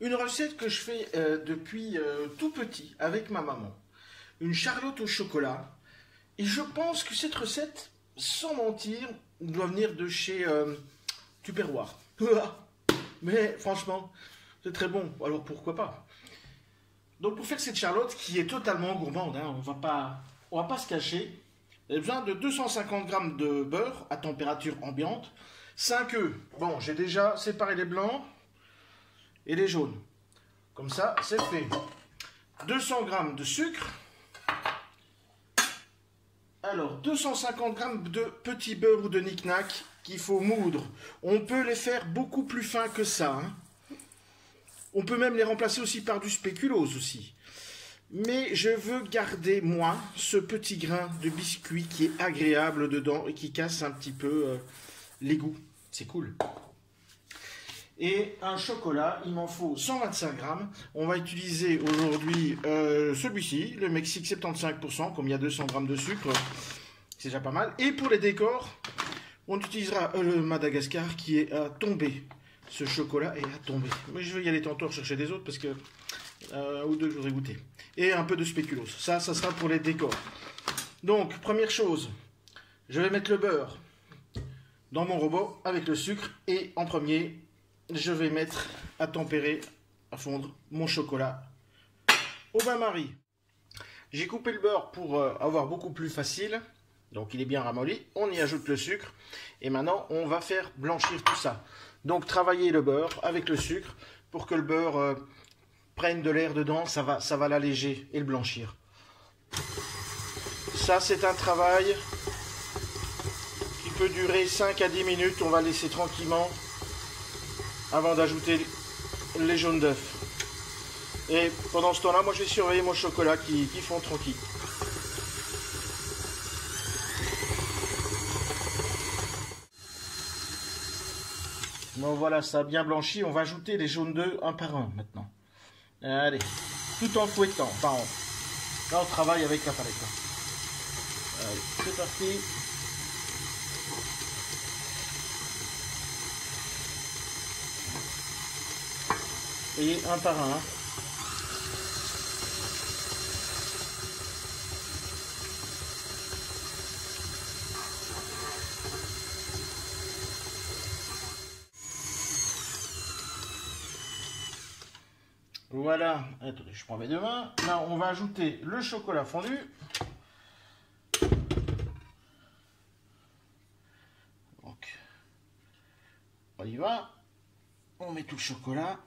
Une recette que je fais depuis tout petit avec ma maman. Une charlotte au chocolat. Et je pense que cette recette, sans mentir, doit venir de chez Tupperware. Mais franchement, c'est très bon. Alors pourquoi pas? Donc pour faire cette charlotte qui est totalement gourmande, hein, on va pas se cacher. Vous avez besoin de 250 g de beurre à température ambiante. 5 œufs. Bon, j'ai déjà séparé les blancs et les jaunes. Comme ça, c'est fait. 200 g de sucre. Alors, 250 g de petit beurre ou de knick-knack qu'il faut moudre. On peut les faire beaucoup plus fins que ça. Hein. On peut même les remplacer aussi par du spéculose aussi. Mais je veux garder, moi, ce petit grain de biscuit qui est agréable dedans et qui casse un petit peu les goûts. C'est cool. Et un chocolat, il m'en faut 125 g. On va utiliser aujourd'hui celui-ci, le Mexique 75%, comme il y a 200 g de sucre. C'est déjà pas mal. Et pour les décors, on utilisera le Madagascar qui est à tomber. Ce chocolat est à tomber. Mais je vais y aller tantôt rechercher des autres parce que ou deux que je voudrais goûter. Et un peu de spéculose. Ça sera pour les décors. Donc, première chose, je vais mettre le beurre dans mon robot avec le sucre. Et en premier, je vais mettre à tempérer, à fondre mon chocolat au bain-marie. J'ai coupé le beurre pour avoir beaucoup plus facile. Donc il est bien ramolli. On y ajoute le sucre. Et maintenant, on va faire blanchir tout ça. Donc travailler le beurre avec le sucre pour que le beurre prenne de l'air dedans. Ça va l'alléger et le blanchir. Ça, c'est un travail qui peut durer 5 à 10 minutes. On va laisser tranquillement avant d'ajouter les jaunes d'œufs. Et pendant ce temps-là, moi je vais surveiller mon chocolat qui fond tranquille. Bon voilà, ça a bien blanchi. On va ajouter les jaunes d'œufs un par un maintenant. Allez, tout en fouettant. Enfin, là on travaille avec la palette. Allez, c'est parti. Et un par un. Voilà, attendez, je prends mes deux mains. Là, on va ajouter le chocolat fondu. Donc, on y va. On met tout le chocolat.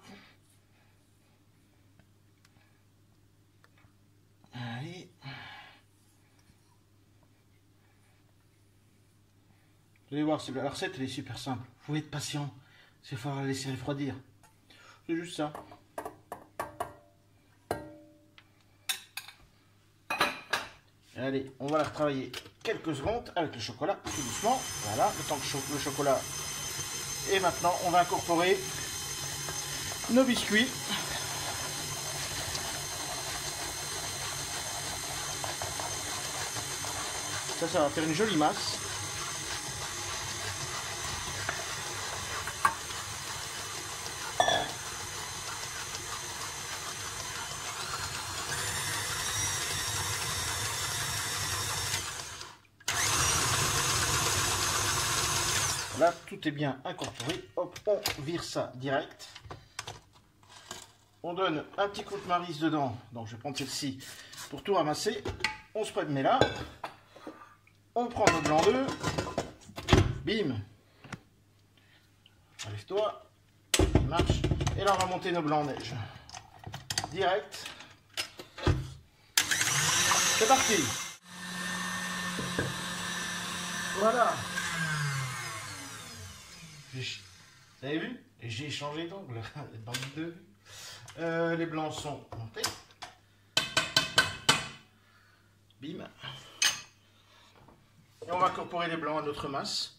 Allez. Vous allez voir, la recette elle est super simple. Il faut être patient. Il faut la laisser refroidir. C'est juste ça. Allez, on va la retravailler quelques secondes avec le chocolat, tout doucement. Voilà, le temps que le chocolat. Et maintenant, on va incorporer nos biscuits. Ça va faire une jolie masse. Là, tout est bien incorporé. Hop, on vire ça direct. On donne un petit coup de maryse dedans. Donc, je vais prendre celle-ci pour tout ramasser. On se met là. On prend nos blancs d'œufs. Bim. Lève-toi. Marche. Et là, on va monter nos blancs en neige. Direct. C'est parti. Voilà. Vous avez vu? J'ai changé d'angle. Les blancs sont montés. Bim. Et on va incorporer les blancs à notre masse.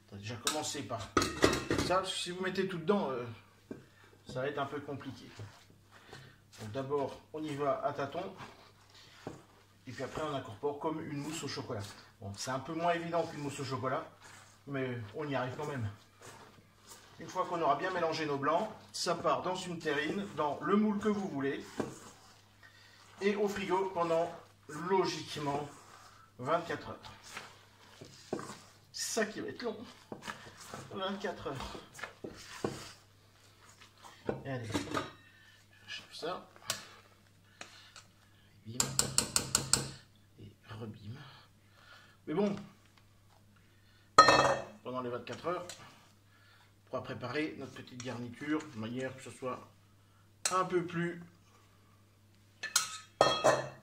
On va déjà commencer par ça, parce que si vous mettez tout dedans, ça va être un peu compliqué. Donc d'abord, on y va à tâtons. Et puis après, on incorpore comme une mousse au chocolat. Bon, c'est un peu moins évident qu'une mousse au chocolat, mais on y arrive quand même. Une fois qu'on aura bien mélangé nos blancs, ça part dans une terrine, dans le moule que vous voulez, et au frigo pendant, logiquement, 24 heures. C'est ça qui va être long. 24 heures. Et allez, je chauffe ça. Bim. Et rebim. Mais bon, pendant les 24 heures, on pourra préparer notre petite garniture de manière que ce soit un peu plus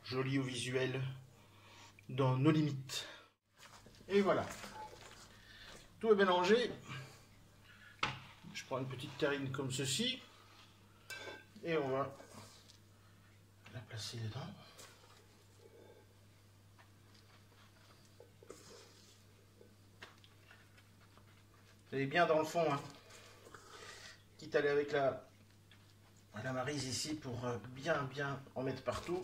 joli au visuel, dans nos limites. Et voilà, tout est mélangé. Je prends une petite terrine comme ceci et on va la placer dedans. Vous allez bien dans le fond, hein. Quitte à aller avec la maryse ici pour bien en mettre partout.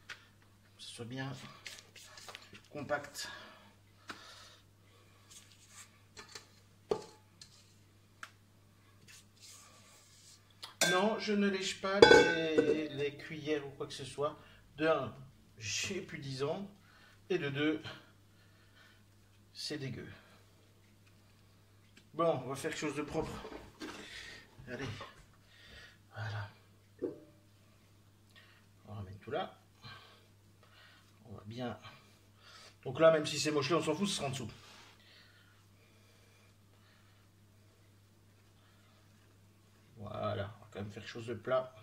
Que ce soit bien compact. Non, je ne lèche pas les cuillères ou quoi que ce soit. De 1, j'ai plus 10 ans. Et de 2, c'est dégueu. Bon, on va faire quelque chose de propre. Allez, voilà. On ramène tout là. On va bien... Donc là, même si c'est moche, on s'en fout, ce sera en dessous. Voilà, on va quand même faire quelque chose de plat.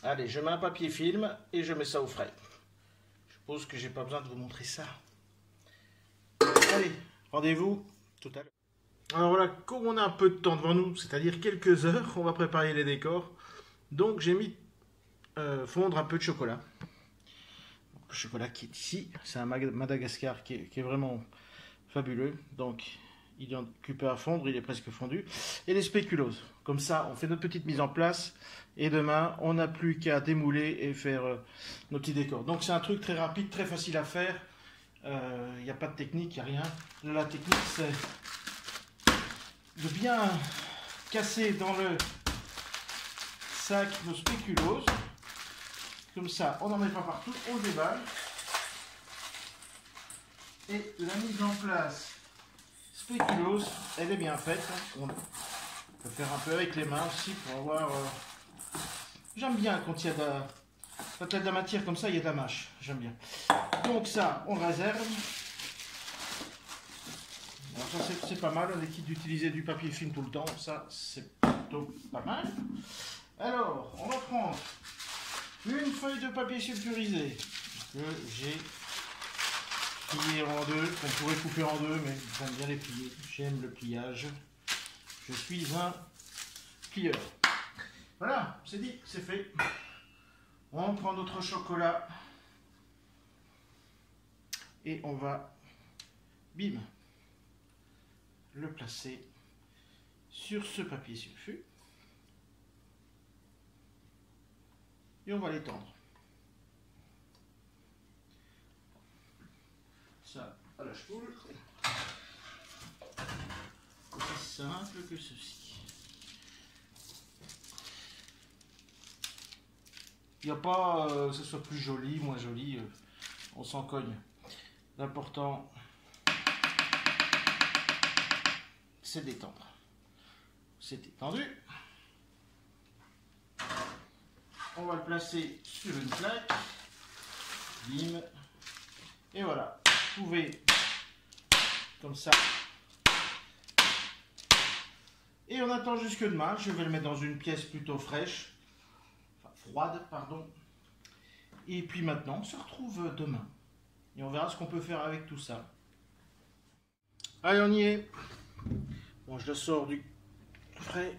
Allez, je mets un papier film et je mets ça au frais. Je suppose que j'ai pas besoin de vous montrer ça. Allez, rendez-vous tout à l'heure. Alors voilà, comme on a un peu de temps devant nous, c'est-à-dire quelques heures, on va préparer les décors. Donc j'ai mis fondre un peu de chocolat. Le chocolat qui est ici, c'est un Madagascar qui est vraiment fabuleux. Donc il est occupé à fondre, il est presque fondu. Et les spéculoses. Comme ça, on fait notre petite mise en place. Et demain, on n'a plus qu'à démouler et faire nos petits décors. Donc c'est un truc très rapide, très facile à faire. Il n'y a pas de technique, il n'y a rien. La technique, c'est de bien casser dans le sac nos spéculoses. Comme ça, on n'en met pas partout, on le déballe. Et la mise en place spéculose, elle est bien faite. On peut faire un peu avec les mains aussi pour avoir... J'aime bien quand il y a de la matière comme ça, il y a de la mâche. J'aime bien. Donc ça, on le réserve. Alors ça, c'est pas mal. On évite d'utiliser du papier film tout le temps. Ça, c'est plutôt pas mal. Alors, on va prendre une feuille de papier sulfurisé que j'ai plié en deux. On pourrait couper en deux, mais j'aime bien les plier. J'aime le pliage. Je suis un plieur. Voilà, c'est dit, c'est fait. On prend notre chocolat et on va, bim, le placer sur ce papier sulfu et on va l'étendre. Ça à la choule. Aussi simple que ceci. Il n'y a pas que ce soit plus joli, moins joli, on s'en cogne. L'important, c'est d'étendre. C'est étendu. On va le placer sur une plaque. Bim. Et voilà. Vous pouvez, comme ça. Et on attend jusque demain. Je vais le mettre dans une pièce plutôt fraîche. Froide, pardon. Et puis maintenant, on se retrouve demain. Et on verra ce qu'on peut faire avec tout ça. Allez, on y est. Bon, je le sors du frais.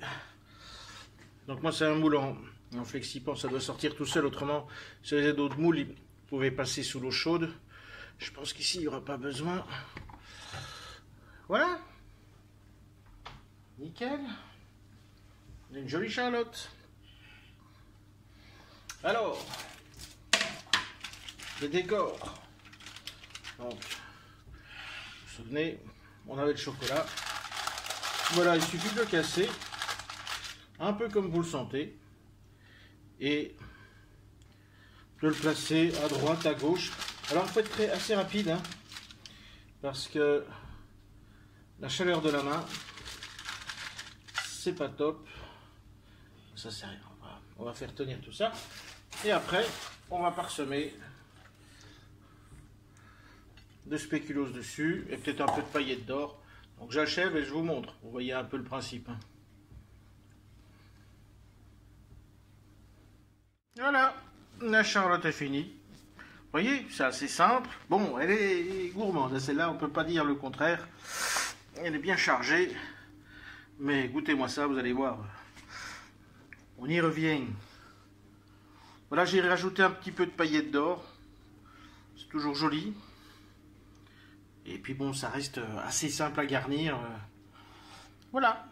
Donc moi, c'est un moule en flexipant. Ça doit sortir tout seul. Autrement, sur les autres moules, ils pouvaient passer sous l'eau chaude. Je pense qu'ici, il n'y aura pas besoin. Voilà. Nickel. Une jolie charlotte. Alors, les décors. Donc, souvenez, on avait le chocolat. Voilà, il suffit de le casser, un peu comme vous le sentez, et de le placer à droite, à gauche. Alors il faut être assez rapide, hein, parce que la chaleur de la main, c'est pas top. Ça sert à rien. On va faire tenir tout ça. Et après, on va parsemer de spéculoos dessus et peut-être un peu de paillettes d'or. Donc j'achève et je vous montre. Vous voyez un peu le principe. Hein. Voilà, la charlotte est finie. Vous voyez, c'est assez simple. Bon, elle est gourmande. Celle-là, on ne peut pas dire le contraire. Elle est bien chargée. Mais goûtez-moi ça, vous allez voir. On y revient. Voilà, j'ai rajouté un petit peu de paillettes d'or. C'est toujours joli. Et puis bon, ça reste assez simple à garnir. Voilà.